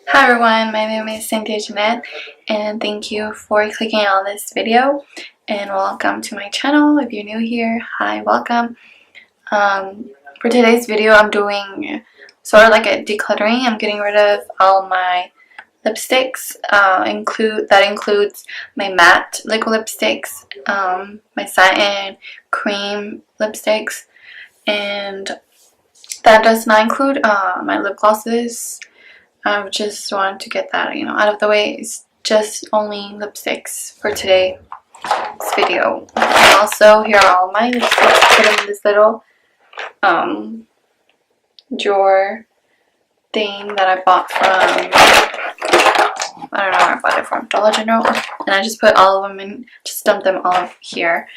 Hi everyone, my name is Cynthia Jeanette and thank you for clicking on this video and welcome to my channel. If you're new here, hi, welcome. For today's video I'm doing sort of like a decluttering. I'm getting rid of all my lipsticks. That includes my matte liquid lipsticks, my satin cream lipsticks, and that does not include my lip glosses. I just wanted to get that, out of the way. It's just only lipsticks for today's video. And also, here are all my lipsticks put in this little drawer thing that I bought from, I don't know where I bought it from, Dollar General. And I just put all of them in, just dumped them all here.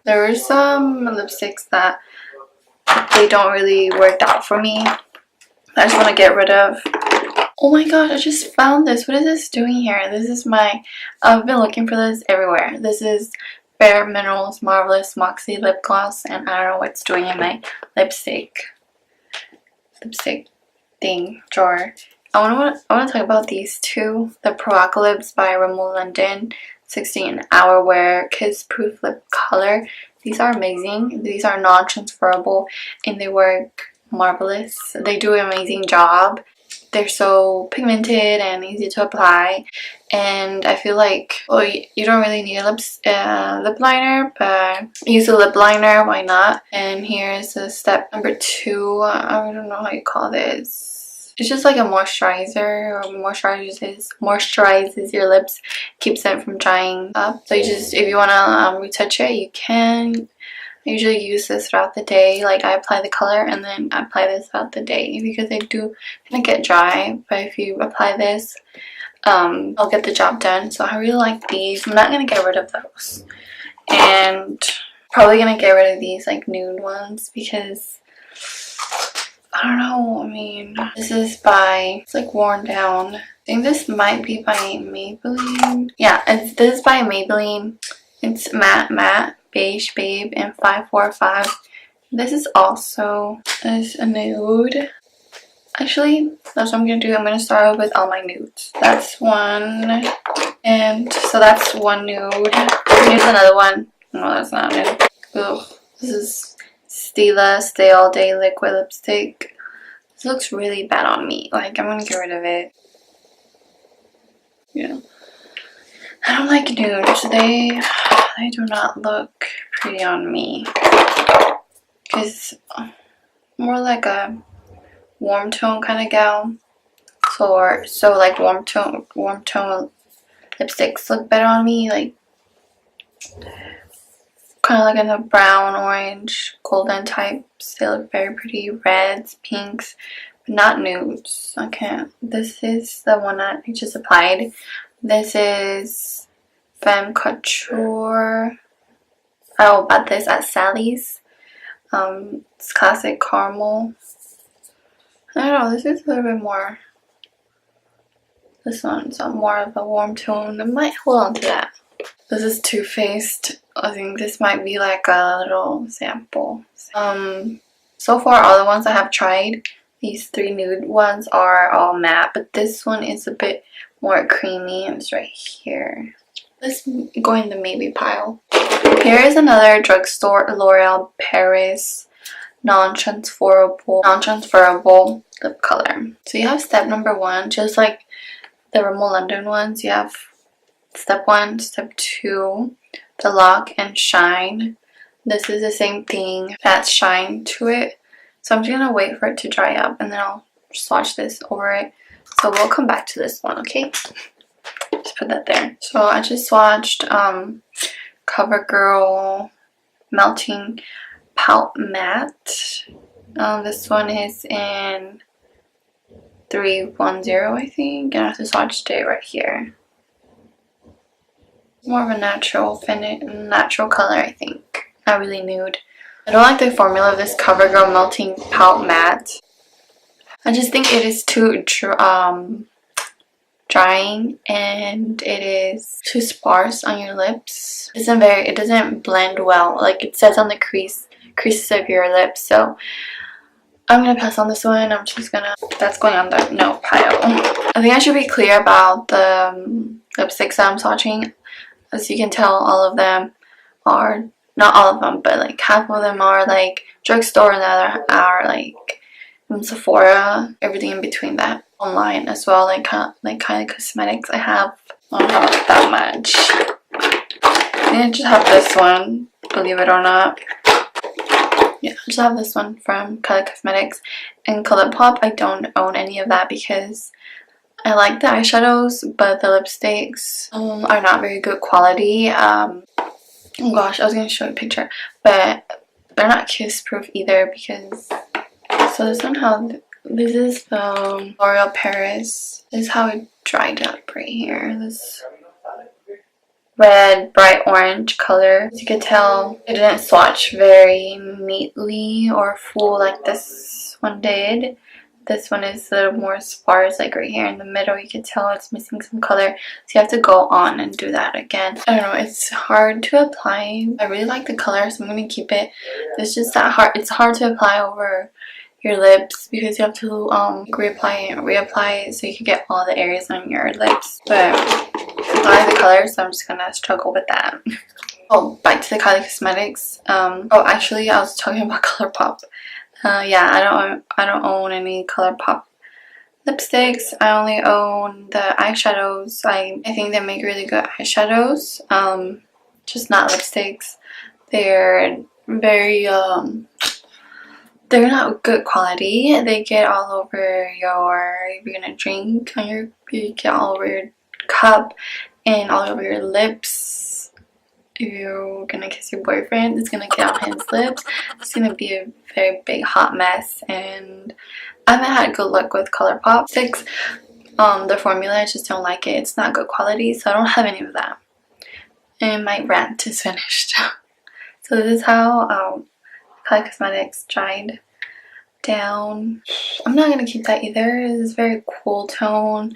There were some lipsticks that they don't really work out for me. I just want to get rid of. Oh my gosh, I just found this. What is this doing here? This is I've been looking for this everywhere. This is Bare Minerals Marvelous Moxie Lip Gloss, and I don't know what it's doing in my lipstick thing drawer. I want to talk about these two. The Pro-Apocalypse by Rimmel London 16 Hour Wear Kiss Proof Lip Color. These are amazing. These are non-transferable and they work marvelous. They do an amazing job. They're so pigmented and easy to apply, and I feel like, well, you don't really need a lip liner, but use a lip liner, why not? And here's the step number 2. I don't know how you call this. It's just like a moisturizer, or moisturizes your lips, keeps them from drying up. So if you want to retouch it, you can. I usually use this throughout the day. Like, I apply the color and then I apply this throughout the day because they do kind of get dry. But if you apply this, I'll get the job done. So I really like these. I'm not going to get rid of those. And probably going to get rid of these like nude ones because, I don't know, I mean, this is it's like worn down. I think this might be by Maybelline. Yeah, this is by Maybelline. It's matte. Beige Babe and 545. This is also a nude. Actually, that's what I'm gonna do. I'm gonna start with all my nudes. That's one, and so that's one nude. Here's another one. No, that's not nude. Ugh. This is Stila Stay All Day Liquid Lipstick. This looks really bad on me. Like, I'm gonna get rid of it. Yeah. I don't like nudes. They do not look pretty on me. Because I'm more like a warm tone kind of gal. So like warm tone lipsticks look better on me. Like kind of like in the brown, orange, golden types. They look very pretty. Reds, pinks, but not nudes. I can't. This is the one that I just applied. This is Femme Couture. I bought this at Sally's. It's classic caramel. I don't know, this is a little bit more. This one's more of a warm tone. I might hold on to that. This is Too Faced. I think this might be like a little sample. So far all the ones I have tried, these 3 nude ones are all matte, but this one is a bit more creamy and it's right here. Let's go in the maybe pile. Here is another drugstore L'Oreal Paris non-transferable lip color. So you have step number 1, just like the Rimmel London ones. You have step 1, step 2, the lock and shine. This is the same thing, that's shine to it. So I'm just gonna wait for it to dry up and then I'll swatch this over it. So we'll come back to this one, okay? Just put that there. So I just swatched CoverGirl Melting Pout Matte. This one is in 310, I think, and I just swatched it right here. More of a natural color, I think. Not really nude. I don't like the formula of this CoverGirl Melting Pout Matte. I just think it is too drying and it is too sparse on your lips. It doesn't blend well. Like it says on the creases of your lips. So I'm gonna pass on this one. I'm just gonna, that's going on the no pile. I think I should be clear about the lipsticks that I'm swatching. As you can tell, all of them are, not all of them, but like half of them are like drugstore and the other are like Sephora, everything in between that. Online as well, like kind of cosmetics. I have, I don't have that much. I just have this one, believe it or not. Yeah, I just have this one from Color Cosmetics. And Colourpop, I don't own any of that because I like the eyeshadows, but the lipsticks are not very good quality. Oh gosh, I was going to show you a picture, but they're not kiss proof either because, so this one, this is the L'Oreal Paris. This is how it dried up right here. This red, bright orange color. As you can tell, it didn't swatch very neatly or full like this one did. This one is a little more sparse, like right here in the middle. You can tell it's missing some color, so you have to go on and do that again. I don't know, it's hard to apply. I really like the color, so I'm going to keep it. It's just that hard. It's hard to apply over your lips because you have to reapply it and reapply it so you can get all the areas on your lips. But I like the color, so I'm just gonna struggle with that. Oh, back to the Kylie Cosmetics. Oh, actually, I was talking about Colourpop. Yeah, I don't own any Colourpop lipsticks. I only own the eyeshadows. I think they make really good eyeshadows. Just not lipsticks. They're very they're not good quality. They get all over your, if you're gonna drink on your, you get all over your cup and all over your lips. If you're gonna kiss your boyfriend, it's gonna get on his lips. It's gonna be a very big hot mess, and I haven't had good luck with Colourpop sticks. The formula, I just don't like it. It's not good quality, so I don't have any of that. And my rant is finished. So this is how Kylie Cosmetics dried down. I'm not gonna keep that either. It's very cool tone,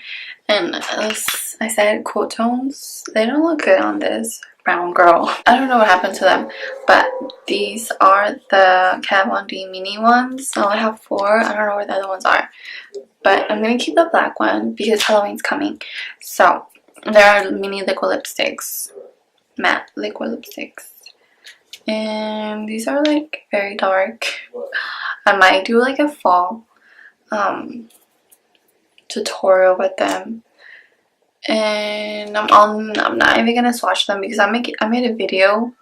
and as I said, cool tones, they don't look good on this brown girl. I don't know what happened to them, but these are the Kat Von D mini ones. I only have 4. I don't know where the other ones are, but I'm gonna keep the black one because Halloween's coming. So there are mini liquid lipsticks, matte liquid lipsticks. And these are like very dark. I might do like a fall tutorial with them. And I'm not even gonna swatch them because I made a video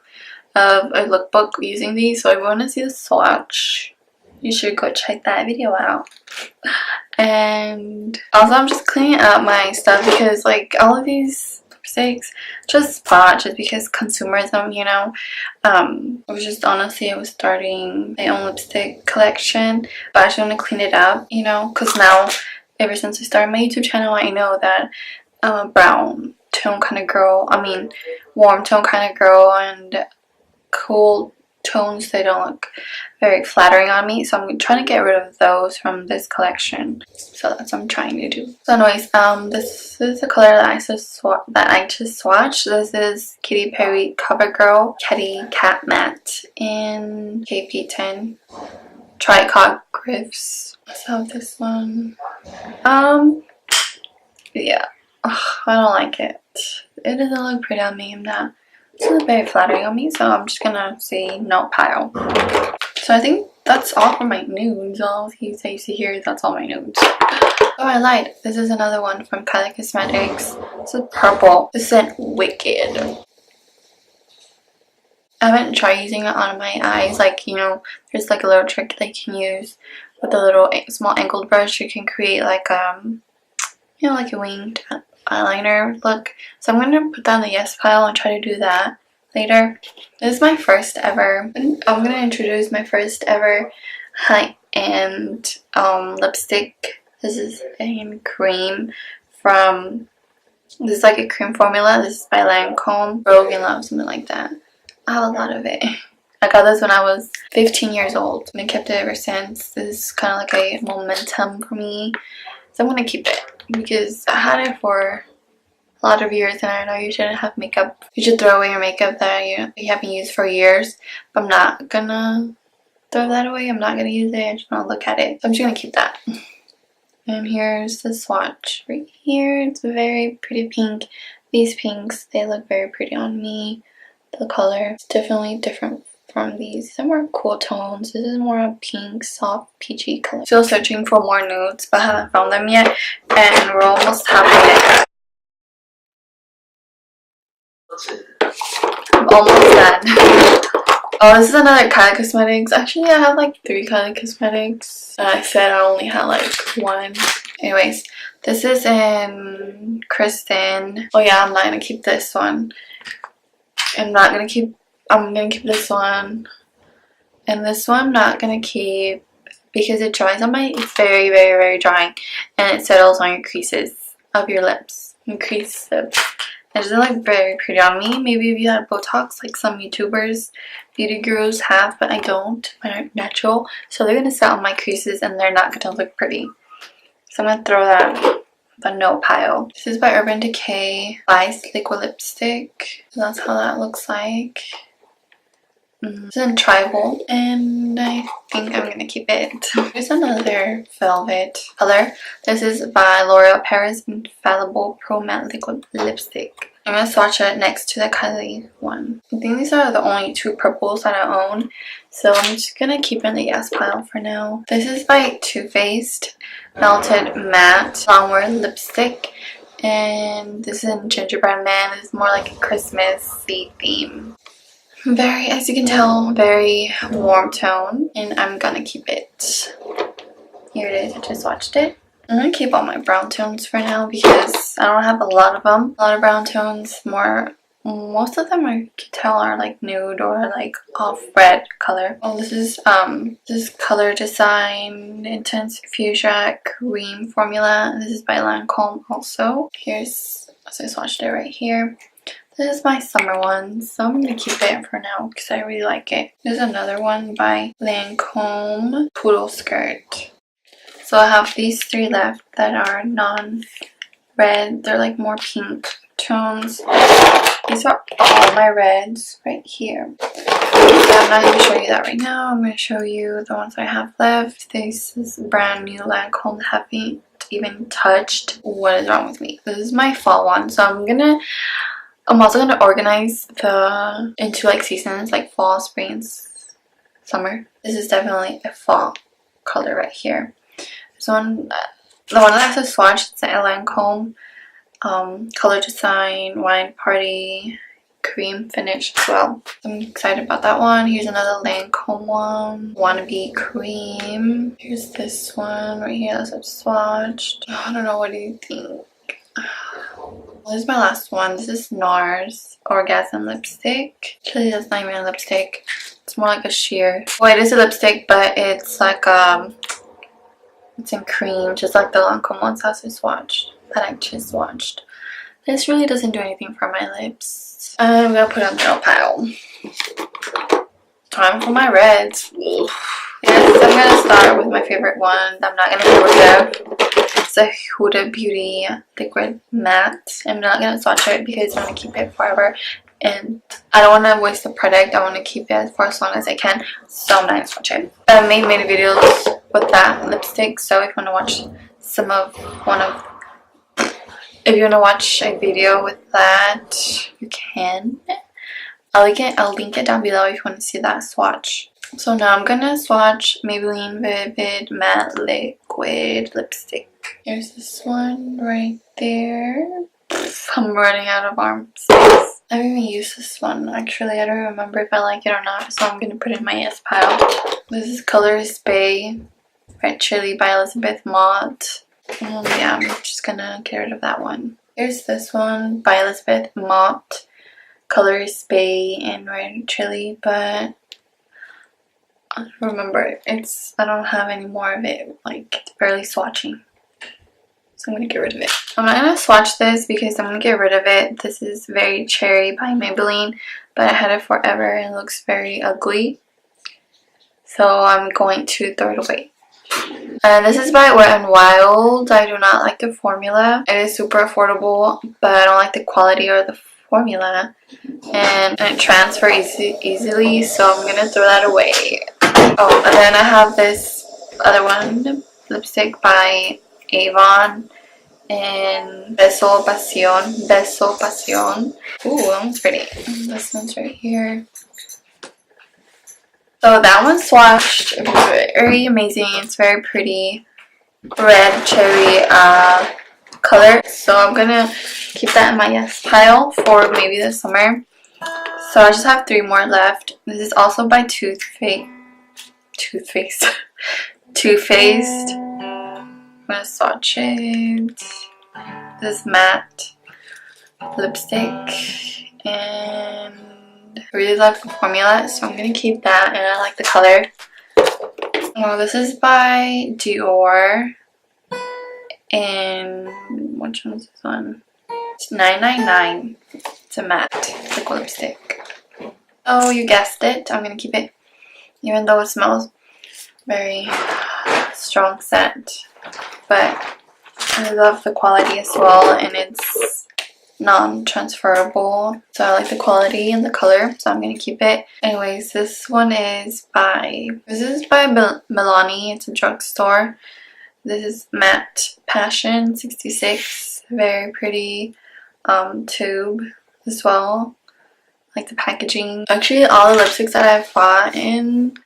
of a lookbook using these. So if you want to see the swatch, you should go check that video out. And also, I'm just cleaning up my stuff because like all of these lipsticks just swatch just because consumerism, you know. I was just, honestly, I was starting my own lipstick collection, but I just want to clean it up, you know, because now ever since I started my YouTube channel, I know that I'm a brown tone kind of girl. I mean, warm tone kind of girl, and cool tones, they don't look very flattering on me, so I'm trying to get rid of those from this collection. So that's what I'm trying to do. So anyways, this is the color that I just swatched. This is Katy Perry CoverGirl Kitty Cat Matte in KP10 Tricot Griffs. So this one, yeah, ugh, I don't like it. It doesn't look pretty on me. It's not very flattering on me, so I'm just gonna say no pile. So I think that's all for my nudes. All you see here, that's all my nudes. Oh, I lied. This is another one from Kylie Cosmetics. This is purple. This is Wicked. I haven't tried using it on my eyes. Like, you know, there's like a little trick that you can use with a little small angled brush. You can create like you know, like a winged eyeliner look. So I'm going to put that in the yes pile and try to do that later. This is my first ever, I'm going to introduce my first ever high-end lipstick. This is a cream from, this is like a cream formula. This is by Lancome, Rogue in Love, something like that. I have a lot of it. I got this when I was 15 years old and I kept it ever since. This is kind of like a momentum for me. So I'm going to keep it because I had it for a lot of years, and I know you shouldn't have makeup. You should throw away your makeup that you haven't used for years. But I'm not gonna throw that away. I'm not gonna use it. I just want to look at it. So I'm just gonna keep that. And here's the swatch right here. It's a very pretty pink. These pinks, they look very pretty on me. The color is definitely different from these. These are more cool tones. This is more a pink, soft, peachy color. Still searching for more nudes, but haven't found them yet. And we're almost halfway. I'm almost done. Oh, this is another Kylie Cosmetics. Actually, I have like 3 Kylie Cosmetics. And I said I only had like 1. Anyways, this is in Kristen. Oh yeah, I'm not gonna keep this one. I'm gonna keep this one. And this one I'm not gonna keep because it dries on my, it's very, very, very drying. And it settles on your creases of your lips. Your crease lips. It doesn't look very pretty on me. Maybe if you had Botox like some YouTubers, beauty gurus have, but I don't. Mine are natural. So they're going to set on my creases and they're not going to look pretty. So I'm going to throw that the no pile. This is by Urban Decay Ice Liquid Lipstick. So that's how that looks like. It's in Tribal and I think I'm going to keep it. Here's another velvet color. This is by L'Oreal Paris Infallible Pro Matte Liquid Lipstick. I'm going to swatch it next to the Kylie one. I think these are the only 2 purples that I own. So I'm just going to keep in the yes pile for now. This is by Too Faced Melted Matte Longwear Lipstick. And this is in Gingerbread Man. It's more like a Christmassy theme. Very, as you can tell, very warm tone, and I'm gonna keep it. Here it is. I just swatched it. I'm gonna keep all my brown tones for now because I don't have a lot of them. A lot of brown tones. Most of them I can tell are like nude or like off red color. Oh, this is Color Design Intense Fuchsia Cream Formula. This is by Lancome also. Here's, so I swatched it right here. This is my summer one, so I'm going to keep it for now because I really like it. There's another one by Lancome Poodle Skirt. So I have these 3 left that are non-red. They're like more pink tones. These are all my reds right here. So I'm not going to show you that right now. I'm going to show you the ones I have left. This is brand new Lancome. Haven't even touched. What is wrong with me? This is my fall one, so I'm also going to organize into like seasons like fall, spring, summer. This is definitely a fall color right here. This one, the one that I have to swatch is the Lancome Color Design Wine Party Cream Finish as well. I'm excited about that one. Here's another Lancome one, Wannabe Cream. Here's this one right here that I've swatched. I don't know, what do you think? This is my last one. This is NARS Orgasm Lipstick. Actually, that's not even a lipstick. It's more like a sheer. Well, it is a lipstick, but it's like it's in cream, just like the Lancome ones that I just swatched. This really doesn't do anything for my lips. I'm gonna put it on the no pile. Time for my reds. Yes, I'm gonna start with my favorite one that I'm not gonna get rid of. It's a Huda Beauty Liquid Matte. I'm not gonna swatch it because I'm gonna keep it forever and I don't want to waste the product. I want to keep it for as long as I can, so I'm not gonna swatch it. I made many videos with that lipstick, so if you want to watch if you want to watch a video with that, you can. I'll link it down below if you want to see that swatch. So now I'm gonna swatch Maybelline Vivid Matte Liquid Lipstick. Here's this one right there. I'm running out of arm space. I haven't even used this one actually. I don't remember if I like it or not, so I'm gonna put it in my yes pile. This is Color Spay Red Chili by Elizabeth Mott. Yeah, I'm just gonna get rid of that one. Here's this one by Elizabeth Mott, Color Spay and Red Chili, but I don't remember. I don't have any more of it. Like, it's barely swatching. So I'm gonna get rid of it. I'm not gonna swatch this because I'm gonna get rid of it. This is Very Cherry by Maybelline, but I had it forever and it looks very ugly. So I'm going to throw it away. And this is by Wet n Wild. I do not like the formula. It is super affordable, but I don't like the quality or the formula. And it transfers easily, so I'm gonna throw that away. Oh, and then I have this other one, lipstick by Avon in Beso Pasión. Beso Pasión. Ooh, that one's pretty. This one's right here. So that one swatched very amazing. It's very pretty red cherry color. So I'm gonna keep that in my yes pile for maybe the summer. So I just have 3 more left. This is also by Too Faced. I'm gonna swatch it. This is matte lipstick, and I really love the formula, so I'm gonna keep that, and I like the color. Oh, this is by Dior, and which one is this one? It's $9.99. It's a matte liquid lipstick. Oh, you guessed it, I'm gonna keep it, even though it smells very strong scent, but I love the quality as well, and it's non-transferable, so I like the quality and the color, so I'm gonna keep it. Anyways, this is by Milani. It's a drugstore. This is Matte Passion 66. Very pretty tube as well. Like the packaging. Actually, all the lipsticks that I've bought in,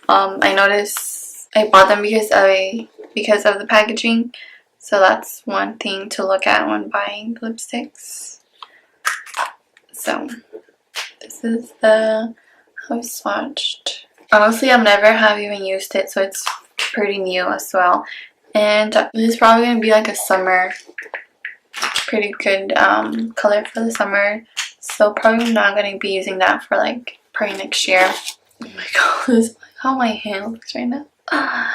I noticed I bought them because of the packaging. So that's one thing to look at when buying lipsticks. So this is how it's swatched. Honestly, I've never even used it, so it's pretty new as well. And this is probably gonna be like a summer, pretty good color for the summer. So probably not gonna be using that for like probably next year. Oh my god, this is how my hand looks right now. I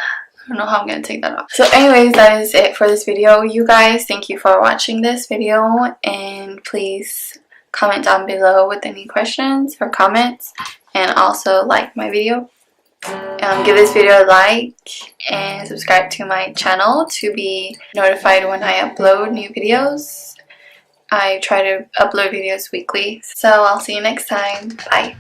don't know how I'm gonna take that off. So anyways, that is it for this video, you guys. Thank you for watching this video, and please comment down below with any questions or comments, and also like my video. Give this video a like and subscribe to my channel to be notified when I upload new videos. I try to upload videos weekly. So I'll see you next time. Bye.